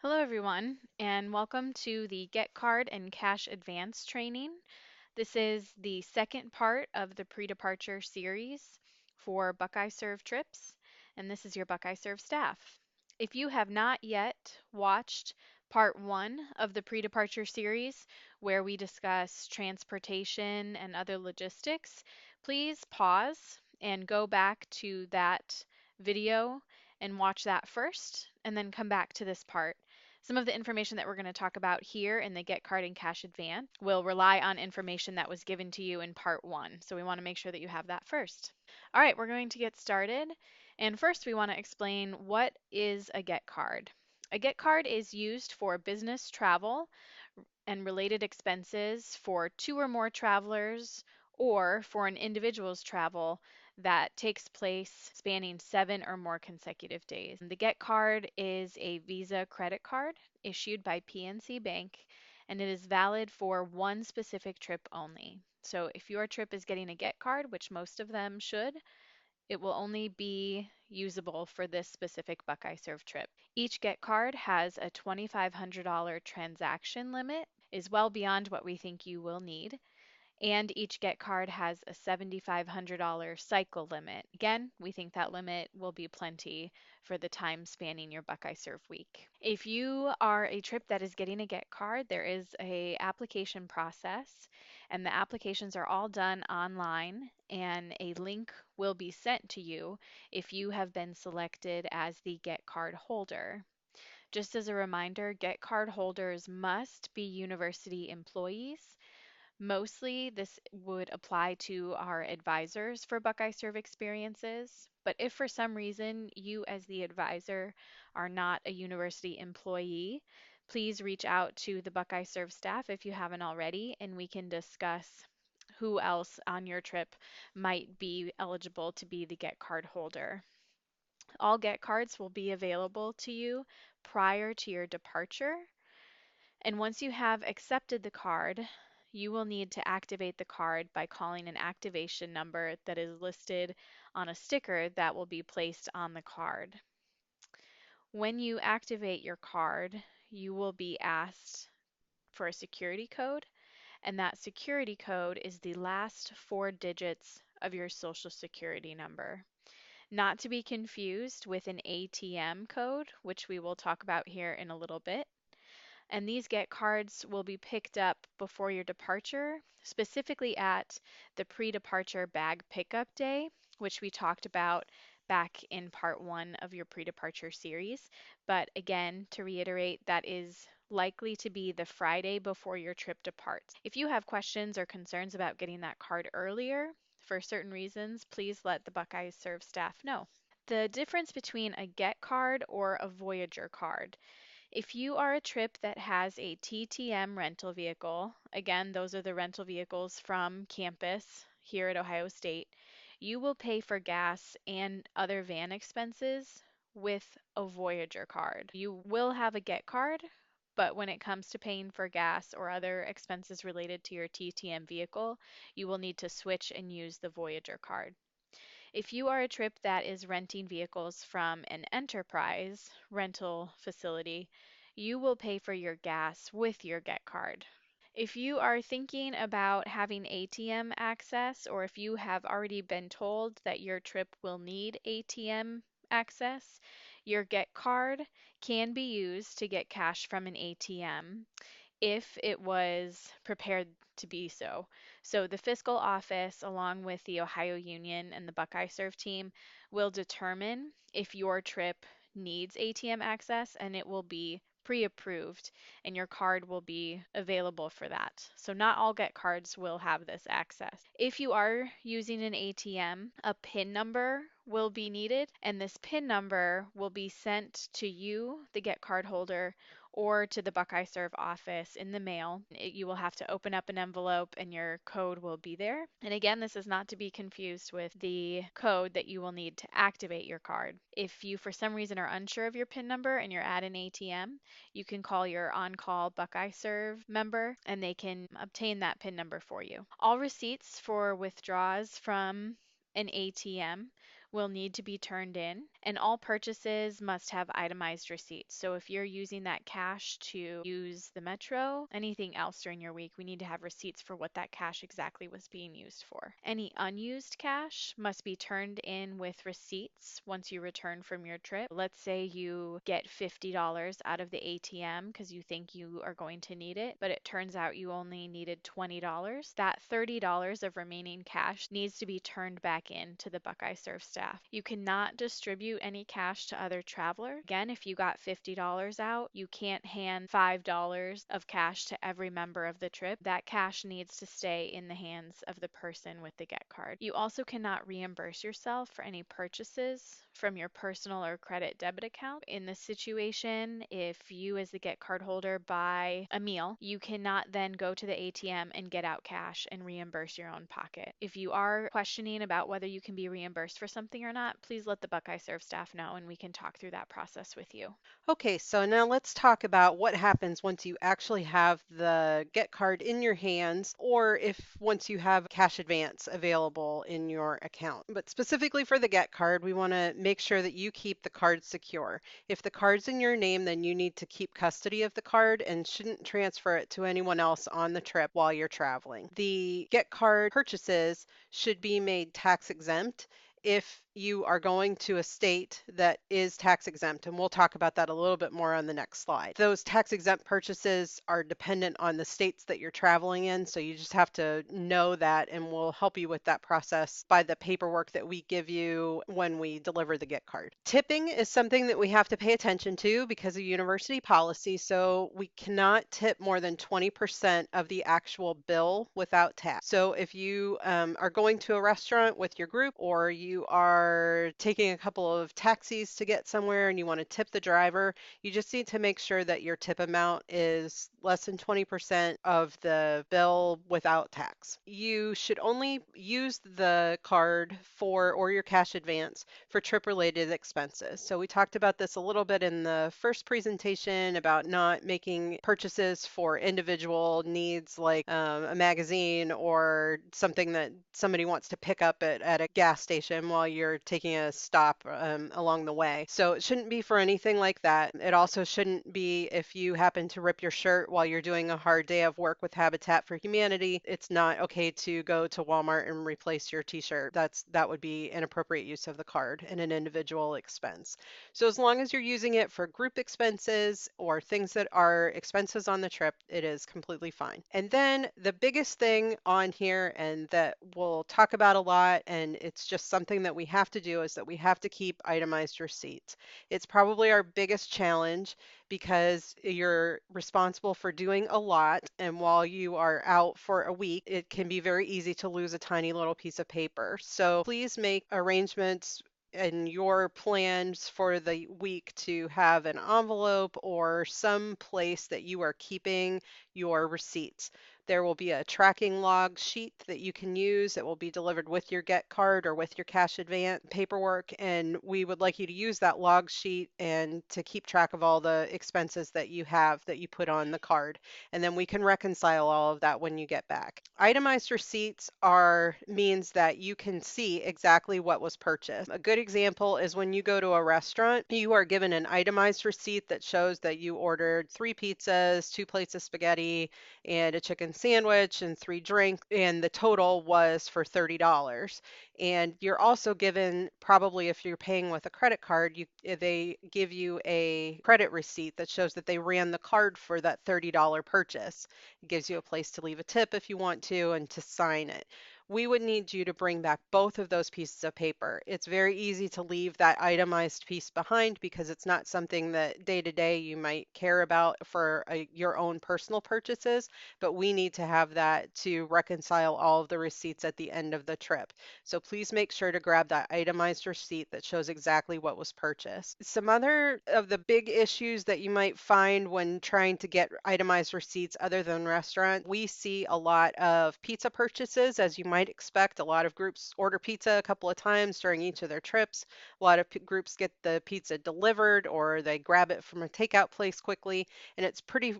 Hello, everyone, and welcome to the Get Card and Cash Advance training. This is the second part of the pre-departure series for Buckeye Serve trips, and this is your Buckeye Serve staff. If you have not yet watched part one of the pre-departure series, where we discuss transportation and other logistics, please pause and go back to that video and watch that first, and then come back to this part. Some of the information that we're going to talk about here in the Get Card and Cash Advance will rely on information that was given to you in part one. So we want to make sure that you have that first. All right, we're going to get started. And first, we want to explain what is a Get Card. A Get Card is used for business travel and related expenses for two or more travelers or for an individual's travel that takes place spanning 7 or more consecutive days. The Get Card is a Visa credit card issued by PNC Bank, and it is valid for one specific trip only. So if your trip is getting a Get Card, which most of them should, it will only be usable for this specific Buckeye Serve trip. Each Get Card has a $2,500 transaction limit, is well beyond what we think you will need, and each Get Card has a $7,500 cycle limit. Again, we think that limit will be plenty for the time spanning your Buckeye Serve week. If you are a trip that is getting a Get Card, there is a application process, and the applications are all done online, and a link will be sent to you if you have been selected as the Get Card holder. Just as a reminder, Get Card holders must be university employees. Mostly, this would apply to our advisors for Buckeye Serve experiences, but if for some reason you, as the advisor, are not a university employee, please reach out to the Buckeye Serve staff if you haven't already, and we can discuss who else on your trip might be eligible to be the Get Card holder. All Get Cards will be available to you prior to your departure, and once you have accepted the card, you will need to activate the card by calling an activation number that is listed on a sticker that will be placed on the card. When you activate your card, you will be asked for a security code, and that security code is the last 4 digits of your social security number. Not to be confused with an ATM code, which we will talk about here in a little bit. And these Get Cards will be picked up before your departure, specifically at the pre-departure bag pickup day, which we talked about back in part one of your pre-departure series. But again, to reiterate, that is likely to be the Friday before your trip departs. If you have questions or concerns about getting that card earlier, for certain reasons, please let the Buckeyes Serve staff know. The difference between a Get Card or a Voyager card. If you are a trip that has a TTM rental vehicle, again, those are the rental vehicles from campus here at Ohio State, you will pay for gas and other van expenses with a Voyager card. You will have a Get Card, but when it comes to paying for gas or other expenses related to your TTM vehicle, you will need to switch and use the Voyager card. If you are a trip that is renting vehicles from an enterprise rental facility, you will pay for your gas with your Get Card. If you are thinking about having ATM access, or if you have already been told that your trip will need ATM access, your Get Card can be used to get cash from an ATM if it was prepared to be so. So the fiscal office, along with the Ohio Union and the Buckeye Serve team, will determine if your trip needs ATM access, and it will be pre-approved and your card will be available for that. So not all Get Cards will have this access. If you are using an ATM, a PIN number will be needed, and this PIN number will be sent to you, the Get Card holder, or to the Buckeye Serve office in the mail. You will have to open up an envelope and your code will be there. And again, this is not to be confused with the code that you will need to activate your card. If you for some reason are unsure of your PIN number and you're at an ATM, you can call your on-call Buckeye Serve member and they can obtain that PIN number for you. All receipts for withdrawals from an ATM will need to be turned in, and all purchases must have itemized receipts. So if you're using that cash to use the metro, anything else during your week, we need to have receipts for what that cash exactly was being used for. Any unused cash must be turned in with receipts once you return from your trip. Let's say you get $50 out of the ATM because you think you are going to need it, but it turns out you only needed $20. That $30 of remaining cash needs to be turned back in to the Buckeye Surf staff. You cannot distribute any cash to other travelers. Again, if you got $50 out, you can't hand $5 of cash to every member of the trip. That cash needs to stay in the hands of the person with the Get card. You also cannot reimburse yourself for any purchases from your personal or credit debit account. In this situation, if you as the Get card holder buy a meal, you cannot then go to the ATM and get out cash and reimburse your own pocket. If you are questioning about whether you can be reimbursed for something or not, please let the Buckeye Serve staff know and we can talk through that process with you. Okay, so now let's talk about what happens once you actually have the Get card in your hands, or if once you have cash advance available in your account. But specifically for the Get card, we want to make sure that you keep the card secure. If the card's in your name, then you need to keep custody of the card and shouldn't transfer it to anyone else on the trip while you're traveling. The Get card purchases should be made tax exempt if you are going to a state that is tax exempt, and we'll talk about that a little bit more on the next slide. Those tax exempt purchases are dependent on the states that you're traveling in, so you just have to know that, and we'll help you with that process by the paperwork that we give you when we deliver the Get card. Tipping is something that we have to pay attention to because of university policy, so we cannot tip more than 20% of the actual bill without tax. So if you are going to a restaurant with your group, or you are taking a couple of taxis to get somewhere and you want to tip the driver, you just need to make sure that your tip amount is less than 20% of the bill without tax. You should only use the card for, or your cash advance, for trip related expenses. So we talked about this a little bit in the first presentation about not making purchases for individual needs like a magazine or something that somebody wants to pick up at a gas station while you're taking a stop along the way. So it shouldn't be for anything like that. It also shouldn't be if you happen to rip your shirt while you're doing a hard day of work with Habitat for Humanity. It's not okay to go to Walmart and replace your t-shirt. That would be inappropriate use of the card and an individual expense. So as long as you're using it for group expenses or things that are expenses on the trip, it is completely fine. And then the biggest thing on here, and that we'll talk about a lot, and it's just something that we have to do, is that we have to keep itemized receipts. It's probably our biggest challenge because you're responsible for doing a lot, and while you are out for a week, it can be very easy to lose a tiny little piece of paper. So please make arrangements in your plans for the week to have an envelope or some place that you are keeping your receipts. There will be a tracking log sheet that you can use that will be delivered with your Get card or with your cash advance paperwork, and we would like you to use that log sheet and to keep track of all the expenses that you have that you put on the card, and then we can reconcile all of that when you get back. Itemized receipts means that you can see exactly what was purchased. A good example is when you go to a restaurant, you are given an itemized receipt that shows that you ordered 3 pizzas, 2 plates of spaghetti, and a chicken sandwich and 3 drinks, and the total was for $30. And you're also given, probably if you're paying with a credit card, they give you a credit receipt that shows that they ran the card for that $30 purchase. It gives you a place to leave a tip if you want to and to sign it. We would need you to bring back both of those pieces of paper. It's very easy to leave that itemized piece behind because it's not something that day to day you might care about for your own personal purchases, but we need to have that to reconcile all of the receipts at the end of the trip. So please make sure to grab that itemized receipt that shows exactly what was purchased. Some other of the big issues that you might find when trying to get itemized receipts other than restaurant, we see a lot of pizza purchases, as you might expect. A lot of groups order pizza a couple of times during each of their trips. A lot of groups get the pizza delivered or they grab it from a takeout place quickly. And it's pretty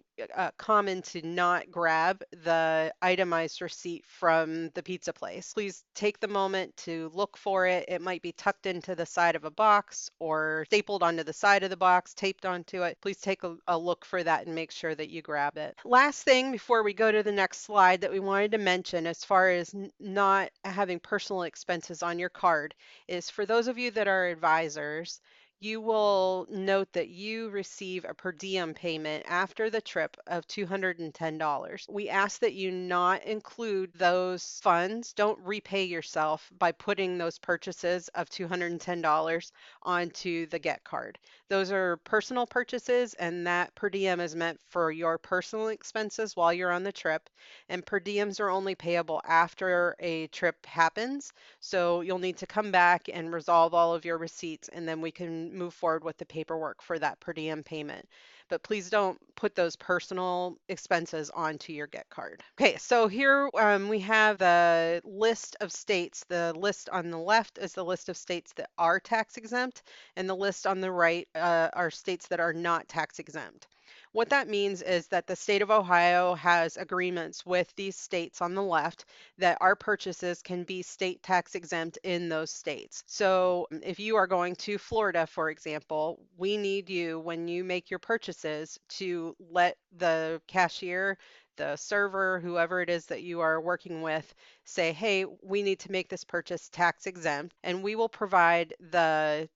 common to not grab the itemized receipt from the pizza place. Please take the moment to look for it. It might be tucked into the side of a box or stapled onto the side of the box, taped onto it. Please take a look for that and make sure that you grab it. Last thing before we go to the next slide that we wanted to mention as far as not having personal expenses on your card is for those of you that are advisors, you will note that you receive a per diem payment after the trip of $210. We ask that you not include those funds. Don't repay yourself by putting those purchases of $210 onto the Get card. Those are personal purchases, and that per diem is meant for your personal expenses while you're on the trip. And per diems are only payable after a trip happens. So you'll need to come back and resolve all of your receipts, and then we can move forward with the paperwork for that per diem payment. But please don't put those personal expenses onto your Get card. Okay, so here we have the list of states. The list on the left is the list of states that are tax exempt, and the list on the right are states that are not tax exempt. What that means is that the state of Ohio has agreements with these states on the left that our purchases can be state tax exempt in those states. So if you are going to Florida, for example, we need you, when you make your purchases, to let the cashier, the server, whoever it is that you are working with, say, hey, we need to make this purchase tax exempt. And we will provide the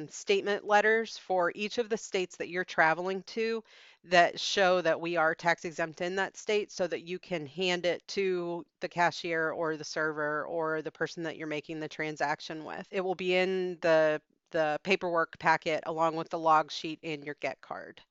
statement letters for each of the states that you're traveling to that show that we are tax exempt in that state so that you can hand it to the cashier or the server or the person that you're making the transaction with. It will be in the paperwork packet along with the log sheet in your Get card.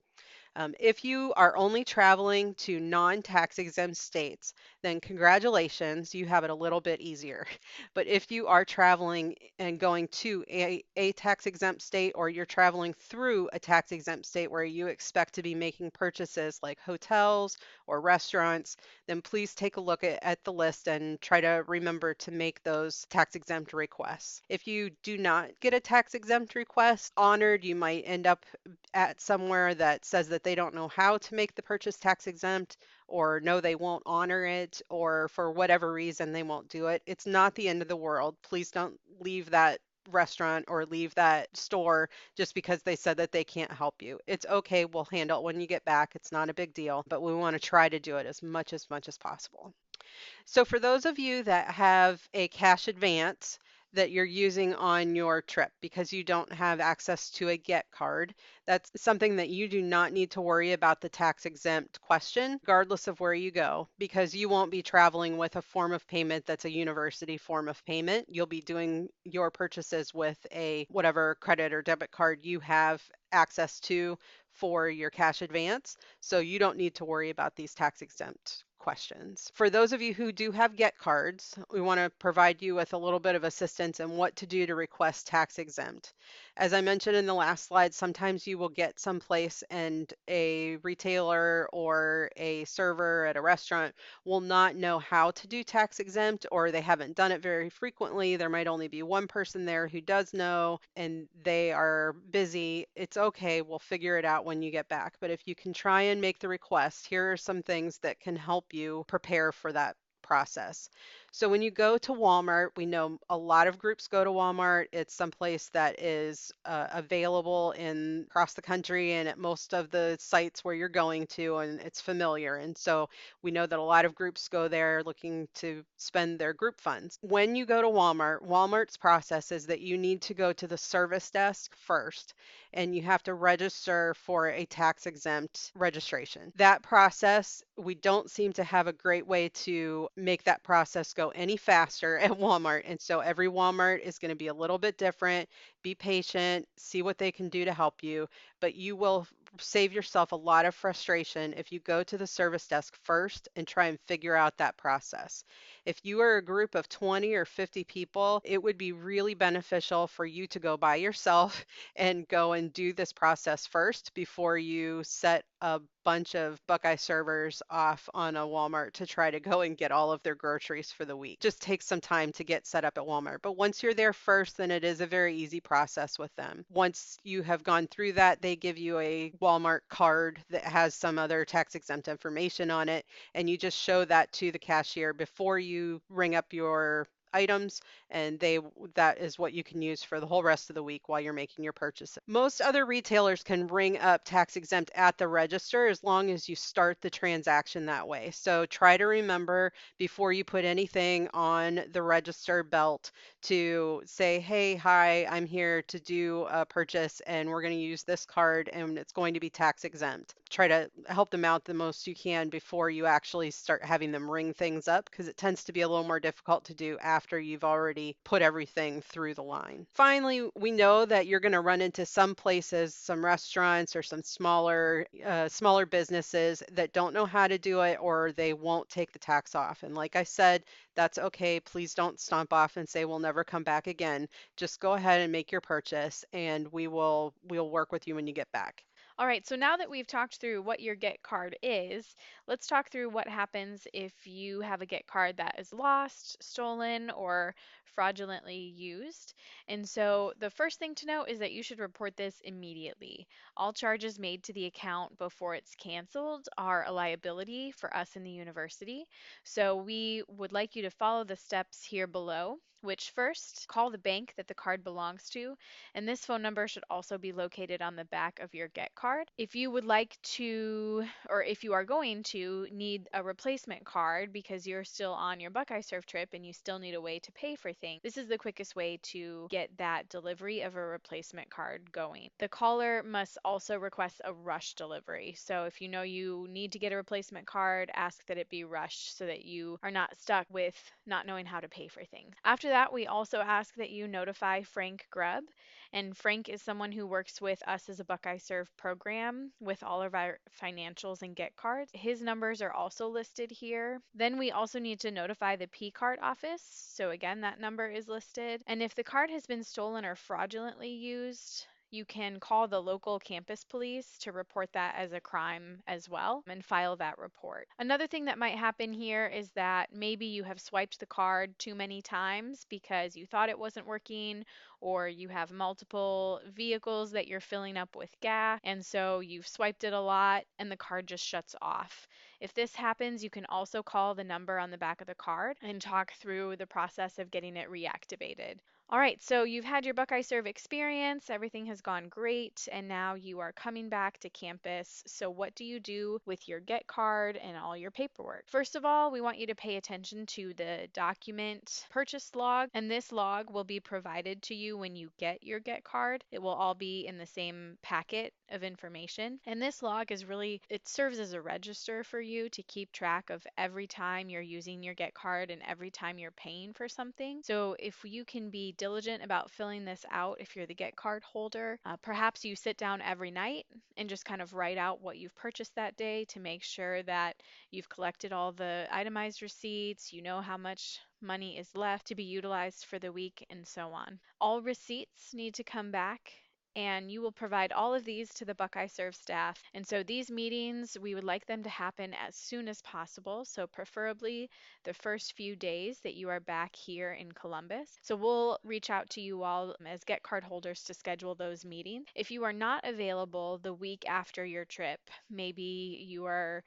If you are only traveling to non-tax exempt states, then congratulations, you have it a little bit easier. But if you are traveling and going to a tax exempt state, or you're traveling through a tax exempt state where you expect to be making purchases like hotels or restaurants, then please take a look at the list and try to remember to make those tax exempt requests. If you do not get a tax exempt request honored, you might end up at somewhere that says that they don't know how to make the purchase tax exempt, or no, they won't honor it, or for whatever reason they won't do it. It's not the end of the world. Please don't leave that restaurant or leave that store just because they said that they can't help you. It's okay. We'll handle it when you get back. It's not a big deal, but we want to try to do it as much as possible. So for those of you that have a cash advance that you're using on your trip because you don't have access to a Get card, that's something that you do not need to worry about the tax exempt question, regardless of where you go, because you won't be traveling with a form of payment that's a university form of payment. You'll be doing your purchases with a whatever credit or debit card you have access to for your cash advance. So you don't need to worry about these tax exempt questions. For those of you who do have Get cards, we want to provide you with a little bit of assistance in what to do to request tax exempt. As I mentioned in the last slide, sometimes you will get someplace and a retailer or a server at a restaurant will not know how to do tax exempt, or they haven't done it very frequently. There might only be one person there who does know and they are busy. It's okay. We'll figure it out when you get back. But if you can try and make the request, here are some things that can help you prepare for that process. So when you go to Walmart, we know a lot of groups go to Walmart. It's someplace that is available in across the country and at most of the sites where you're going to, and it's familiar. And so we know that a lot of groups go there looking to spend their group funds. When you go to Walmart, Walmart's process is that you need to go to the service desk first and you have to register for a tax exempt registration. That process, we don't seem to have a great way to make that process go any faster at Walmart. And so every Walmart is going to be a little bit different. Be patient, see what they can do to help you, but you will save yourself a lot of frustration if you go to the service desk first and try and figure out that process. If you are a group of 20 or 50 people, it would be really beneficial for you to go by yourself and go and do this process first before you set a bunch of Buckeye servers off on a Walmart to try to go and get all of their groceries for the week. Just takes some time to get set up at Walmart. But once you're there first, then it is a very easy process with them. Once you have gone through that, they give you a Walmart card that has some other tax exempt information on it, and you just show that to the cashier before you ring up your items, and that is what you can use for the whole rest of the week while you're making your purchase. Most other retailers can ring up tax exempt at the register as long as you start the transaction that way. So try to remember before you put anything on the register belt to say, hey, hi, I'm here to do a purchase and we're going to use this card and it's going to be tax exempt. Try to help them out the most you can before you actually start having them ring things up, because it tends to be a little more difficult to do after you've already put everything through the line. Finally, we know that you're going to run into some places, some restaurants or some smaller businesses that don't know how to do it, or they won't take the tax off. And like I said, that's okay. Please don't stomp off and say we'll never come back again. Just go ahead and make your purchase and we'll work with you when you get back. All right, so now that we've talked through what your Get card is, let's talk through what happens if you have a Get card that is lost, stolen, or fraudulently used. And so the first thing to know is that you should report this immediately. All charges made to the account before it's canceled are a liability for us in the university. So we would like you to follow the steps here below, which first, call the bank that the card belongs to, and this phone number should also be located on the back of your Get card. If you would like to, or if you are going to need a replacement card because you're still on your Buckeye Surf trip and you still need a way to pay for things, this is the quickest way to get that delivery of a replacement card going. The caller must also request a rush delivery. So if you know you need to get a replacement card, ask that it be rushed so that you are not stuck with not knowing how to pay for things. After that, we also ask that you notify Frank Grubb, and Frank is someone who works with us as a Buckeye Serve program with all of our financials and Get cards. His numbers are also listed here. Then we also need to notify the P card office. So again, that number is listed. And if the card has been stolen or fraudulently used, you can call the local campus police to report that as a crime as well and file that report. Another thing that might happen here is that maybe you have swiped the card too many times because you thought it wasn't working, or you have multiple vehicles that you're filling up with gas, and so you've swiped it a lot and the card just shuts off. If this happens, you can also call the number on the back of the card and talk through the process of getting it reactivated. All right, so you've had your Buckeye Serve experience, everything has gone great, and now you are coming back to campus. So, what do you do with your Get card and all your paperwork? First of all, we want you to pay attention to the document purchase log, and this log will be provided to you when you get your Get card. It will all be in the same packet of information. And this log is really, it serves as a register for you to keep track of every time you're using your Get card and every time you're paying for something. So if you can be diligent about filling this out, if you're the Get card holder, perhaps you sit down every night and just kind of write out what you've purchased that day to make sure that you've collected all the itemized receipts, you know how much money is left to be utilized for the week, and so on. All receipts need to come back, and you will provide all of these to the Buckeye Serve staff. And so these meetings, we would like them to happen as soon as possible, so preferably the first few days that you are back here in Columbus. So we'll reach out to you all as Get card holders to schedule those meetings. If you are not available the week after your trip, maybe you are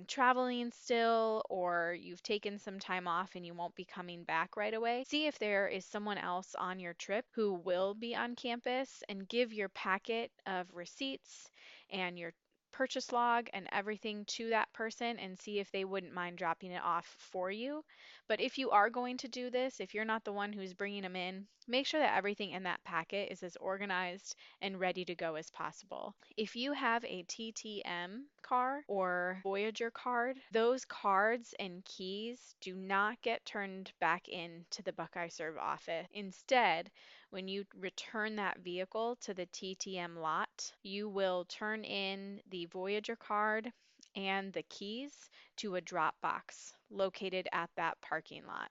traveling still, or you've taken some time off and you won't be coming back right away, see if there is someone else on your trip who will be on campus and give your packet of receipts and your purchase log and everything to that person and see if they wouldn't mind dropping it off for you. But if you are going to do this, if you're not the one who's bringing them in, make sure that everything in that packet is as organized and ready to go as possible. If you have a TTM car or Voyager card, those cards and keys do not get turned back into the Buckeye Serve office. Instead, when you return that vehicle to the TTM lot, you will turn in the Voyager card and the keys to a drop box located at that parking lot.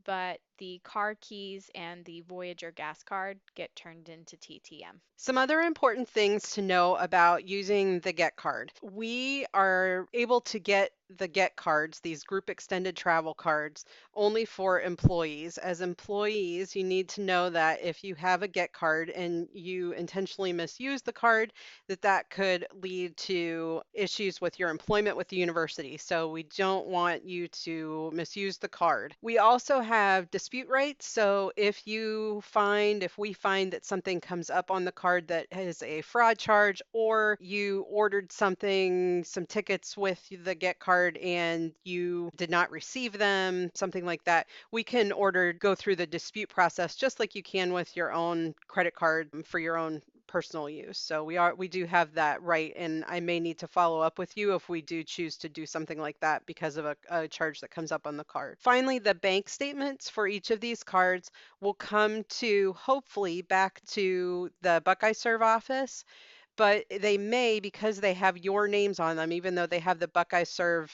But the car keys and the Voyager gas card get turned into TTM. Some other important things to know about using the Get card. We are able to get the Get cards, these group extended travel cards, only for employees. As employees, you need to know that if you have a Get card and you intentionally misuse the card, that could lead to issues with your employment with the university. So we don't want you to misuse the card. We also have dispute rights. So if we find that something comes up on the card that has a fraud charge, or you ordered some tickets with the Get card and you did not receive them, something like that, we can go through the dispute process just like you can with your own credit card for your own personal use. So we do have that right, and I may need to follow up with you if we do choose to do something like that because of a charge that comes up on the card. Finally, the bank statements for each of these cards will come to hopefully back to the Buckeye Serve office, but they may, because they have your names on them, even though they have the Buckeye Serve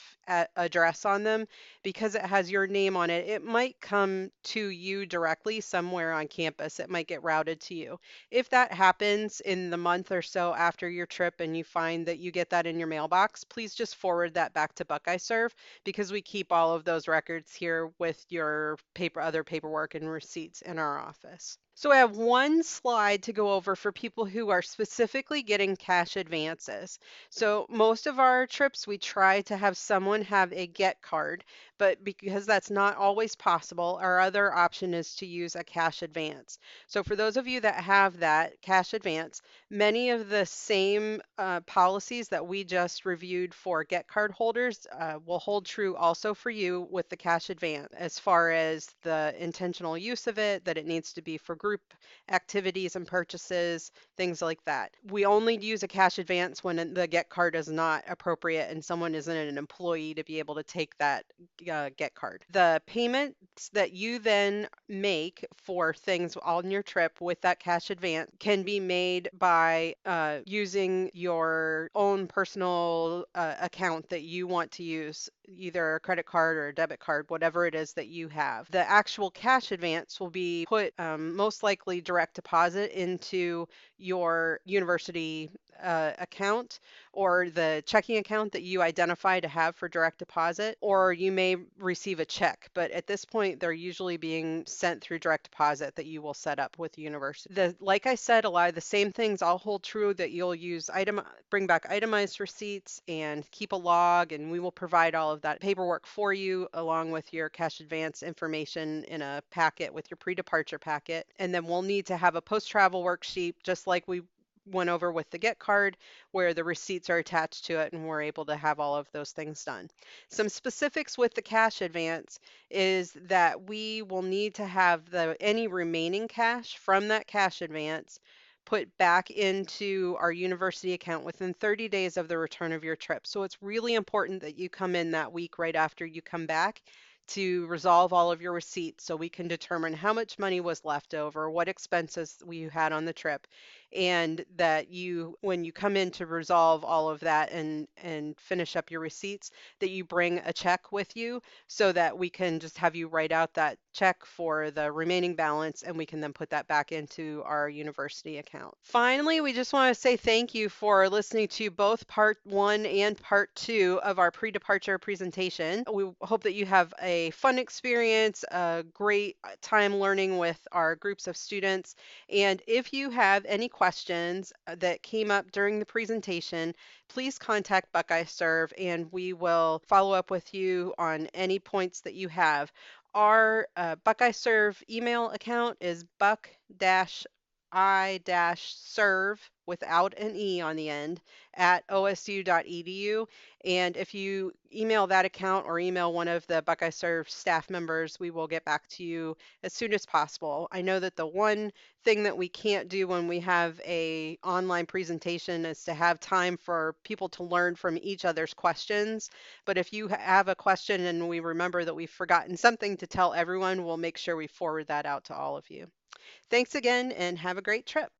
address on them, because it has your name on it, it might come to you directly somewhere on campus. It might get routed to you. If that happens in the month or so after your trip and you find that you get that in your mailbox, please just forward that back to Buckeye Serve, because we keep all of those records here with your other paperwork and receipts in our office. So I have one slide to go over for people who are specifically getting cash advances. So most of our trips, we try to have someone have a Get card, but because that's not always possible, our other option is to use a cash advance. So for those of you that have that cash advance, many of the same policies that we just reviewed for Get card holders will hold true also for you with the cash advance, as far as the intentional use of it, that it needs to be for group activities and purchases, things like that. We only use a cash advance when the Get card is not appropriate and someone isn't an employee to be able to take that Get card. The payments that you then make for things on your trip with that cash advance can be made by using your own personal account that you want to use, either a credit card or a debit card, whatever it is that you have. The actual cash advance will be put most likely direct deposit into your university account, or the checking account that you identify to have for direct deposit, or you may receive a check. But at this point, they're usually being sent through direct deposit that you will set up with the university. Like I said, a lot of the same things all hold true, that you'll bring back itemized receipts and keep a log, and we will provide all of that paperwork for you along with your cash advance information in a packet with your pre-departure packet. And then we'll need to have a post-travel worksheet, just like we went over with the Get card, where the receipts are attached to it and we're able to have all of those things done. Some specifics with the cash advance is that we will need to have any remaining cash from that cash advance put back into our university account within 30 days of the return of your trip. So it's really important that you come in that week right after you come back to resolve all of your receipts, so we can determine how much money was left over, what expenses you had on the trip, and that when you come in to resolve all of that and finish up your receipts, that you bring a check with you so that we can just have you write out that check for the remaining balance, and we can then put that back into our university account. Finally, we just want to say thank you for listening to both part 1 and part 2 of our pre-departure presentation. We hope that you have a fun experience, a great time learning with our groups of students. And if you have any questions that came up during the presentation, please contact Buckeye Serve and we will follow up with you on any points that you have. Our Buckeye Serve email account is buck buckeye-serve without an E on the end at osu.edu. And if you email that account or email one of the Buckeye Serve staff members, we will get back to you as soon as possible. I know that the one thing that we can't do when we have a online presentation is to have time for people to learn from each other's questions. But if you have a question and we remember that we've forgotten something to tell everyone, we'll make sure we forward that out to all of you. Thanks again and have a great trip.